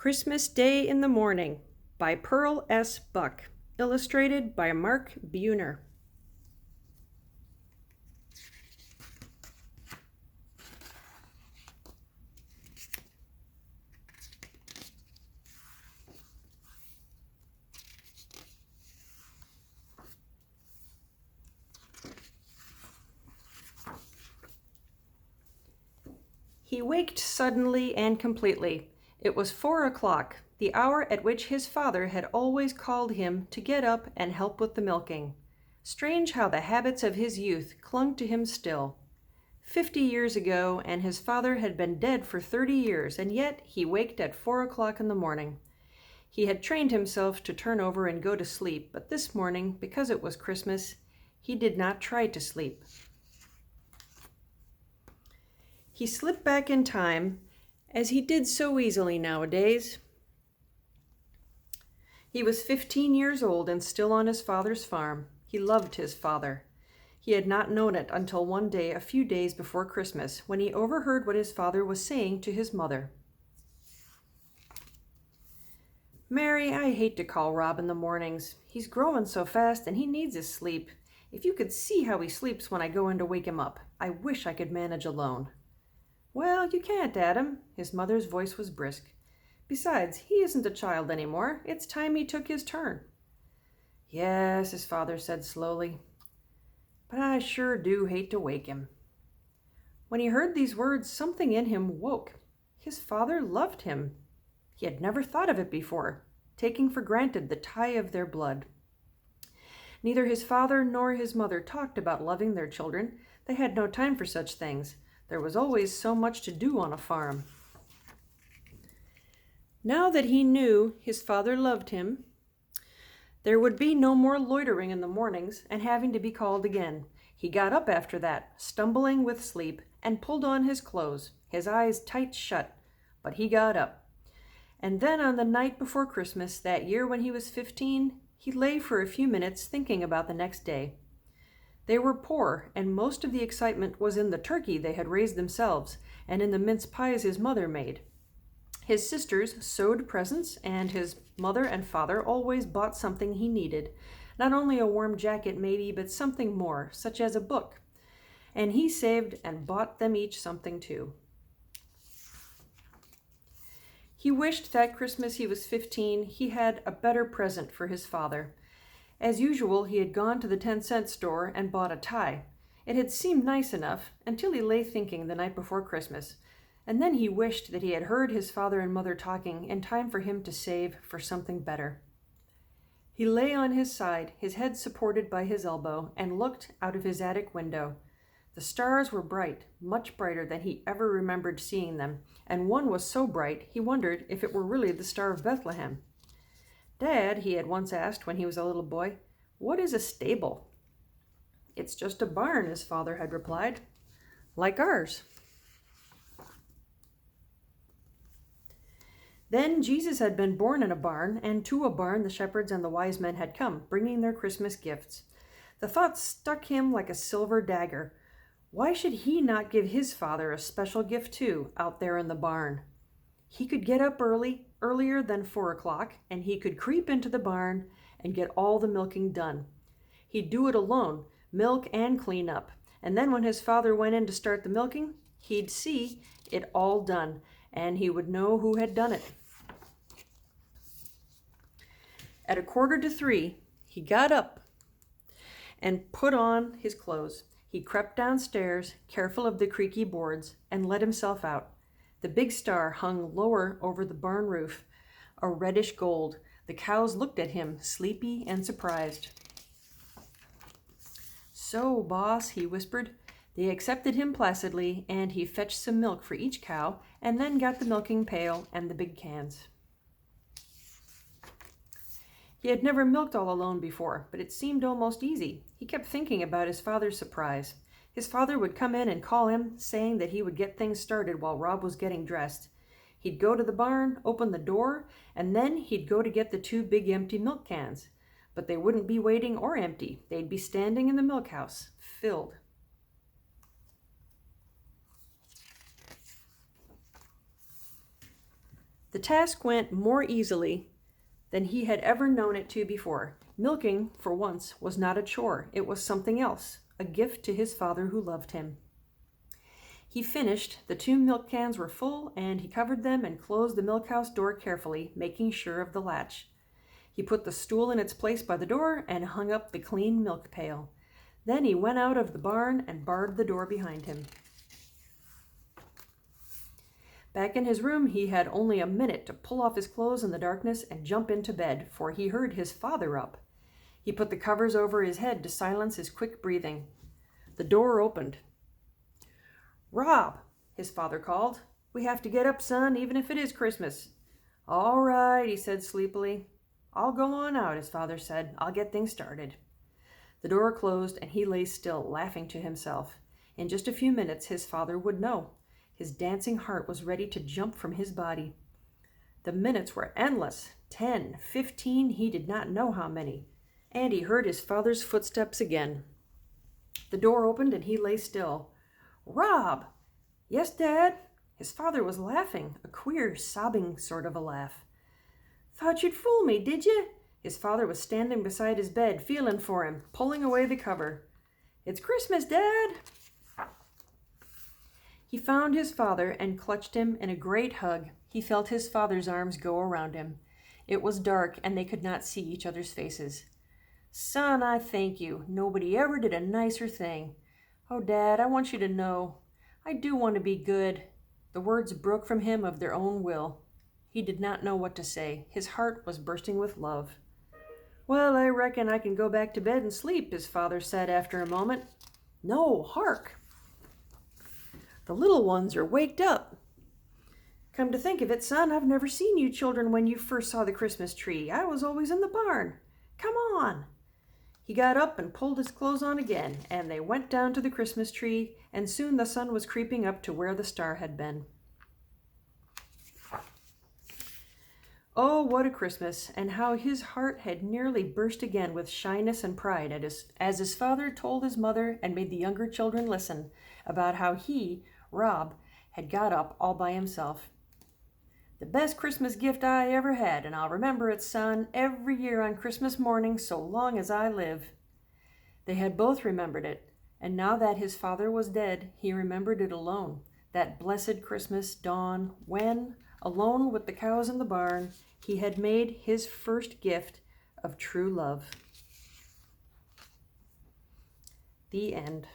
Christmas Day in the Morning by Pearl S. Buck, illustrated by Mark Buehner. He waked suddenly and completely. It was 4 o'clock, the hour at which his father had always called him to get up and help with the milking. Strange how the habits of his youth clung to him still. 50 years ago, and his father had been dead for 30 years, and yet he waked at 4 o'clock in the morning. He had trained himself to turn over and go to sleep, but this morning, because it was Christmas, he did not try to sleep. He slipped back in time, as he did so easily nowadays. He was 15 years old and still on his father's farm. He loved his father. He had not known it until one day, a few days before Christmas, when he overheard what his father was saying to his mother. "Mary, I hate to call Rob in the mornings. He's growing so fast and he needs his sleep. If you could see how he sleeps when I go in to wake him up. I wish I could manage alone." "Well, you can't, Adam." His mother's voice was brisk. "Besides, he isn't a child anymore. It's time he took his turn." "Yes," his father said slowly, "but I sure do hate to wake him." When he heard these words, something in him woke. His father loved him. He had never thought of it before, taking for granted the tie of their blood. Neither his father nor his mother talked about loving their children. They had no time for such things. There was always so much to do on a farm. Now that he knew his father loved him, there would be no more loitering in the mornings and having to be called again. He got up after that, stumbling with sleep, and pulled on his clothes, his eyes tight shut, but he got up. And then on the night before Christmas, that year when he was 15, he lay for a few minutes thinking about the next day. They were poor, and most of the excitement was in the turkey they had raised themselves, and in the mince pies his mother made. His sisters sewed presents, and his mother and father always bought something he needed. Not only a warm jacket maybe, but something more, such as a book. And he saved and bought them each something too. He wished that Christmas he was 15, he had a better present for his father. As usual, he had gone to the 10-cent store and bought a tie. It had seemed nice enough until he lay thinking the night before Christmas, and then he wished that he had heard his father and mother talking in time for him to save for something better. He lay on his side, his head supported by his elbow, and looked out of his attic window. The stars were bright, much brighter than he ever remembered seeing them, and one was so bright he wondered if it were really the Star of Bethlehem. "Dad," he had once asked when he was a little boy, "what is a stable?" "It's just a barn," his father had replied. "Like ours." Then Jesus had been born in a barn, and to a barn the shepherds and the wise men had come, bringing their Christmas gifts. The thought stuck him like a silver dagger. Why should he not give his father a special gift too, out there in the barn? He could get up earlier than 4 o'clock, and he could creep into the barn and get all the milking done. He'd do it alone, milk and clean up, and then when his father went in to start the milking, he'd see it all done, and he would know who had done it. At 2:45, he got up and put on his clothes. He crept downstairs, careful of the creaky boards, and let himself out. The big star hung lower over the barn roof, a reddish gold. The cows looked at him, sleepy and surprised. "So, boss," he whispered. They accepted him placidly, and he fetched some milk for each cow, and then got the milking pail and the big cans. He had never milked all alone before, but it seemed almost easy. He kept thinking about his father's surprise. His father would come in and call him, saying that he would get things started while Rob was getting dressed. He'd go to the barn, open the door, and then he'd go to get the 2 big empty milk cans. But they wouldn't be waiting or empty. They'd be standing in the milk house, filled. The task went more easily than he had ever known it to before. Milking, for once, was not a chore. It was something else, a gift to his father who loved him. He finished. The 2 milk cans were full, and he covered them and closed the milk house door carefully, making sure of the latch. He put the stool in its place by the door and hung up the clean milk pail. Then he went out of the barn and barred the door behind him. Back in his room, he had only a minute to pull off his clothes in the darkness and jump into bed, for he heard his father up. He put the covers over his head to silence his quick breathing. The door opened. "Rob," his father called. "We have to get up, son, even if it is Christmas." "All right," he said sleepily. "I'll go on out," his father said. "I'll get things started." The door closed, and he lay still, laughing to himself. In just a few minutes, his father would know. His dancing heart was ready to jump from his body. The minutes were endless. 10, 15, he did not know how many. And he heard his father's footsteps again. The door opened, and he lay still. "Rob!" "Yes, Dad?" His father was laughing, a queer, sobbing sort of a laugh. "Thought you'd fool me, did you?" His father was standing beside his bed, feeling for him, pulling away the cover. "It's Christmas, Dad!" He found his father and clutched him in a great hug. He felt his father's arms go around him. It was dark, and they could not see each other's faces. "Son, I thank you. Nobody ever did a nicer thing. Oh, Dad, I want you to know. I do want to be good." The words broke from him of their own will. He did not know what to say. His heart was bursting with love. "Well, I reckon I can go back to bed and sleep," his father said after a moment. "No, hark! The little ones are waked up." "Come to think of it, son, I've never seen you children when you first saw the Christmas tree. I was always in the barn. Come on." He got up and pulled his clothes on again, and they went down to the Christmas tree, and soon the sun was creeping up to where the star had been. Oh, what a Christmas, and how his heart had nearly burst again with shyness and pride as his father told his mother and made the younger children listen about how he, Rob, had got up all by himself. "The best Christmas gift I ever had, and I'll remember it, son, every year on Christmas morning so long as I live." They had both remembered it, and now that his father was dead, he remembered it alone, that blessed Christmas dawn when, alone with the cows in the barn, he had made his first gift of true love. The end.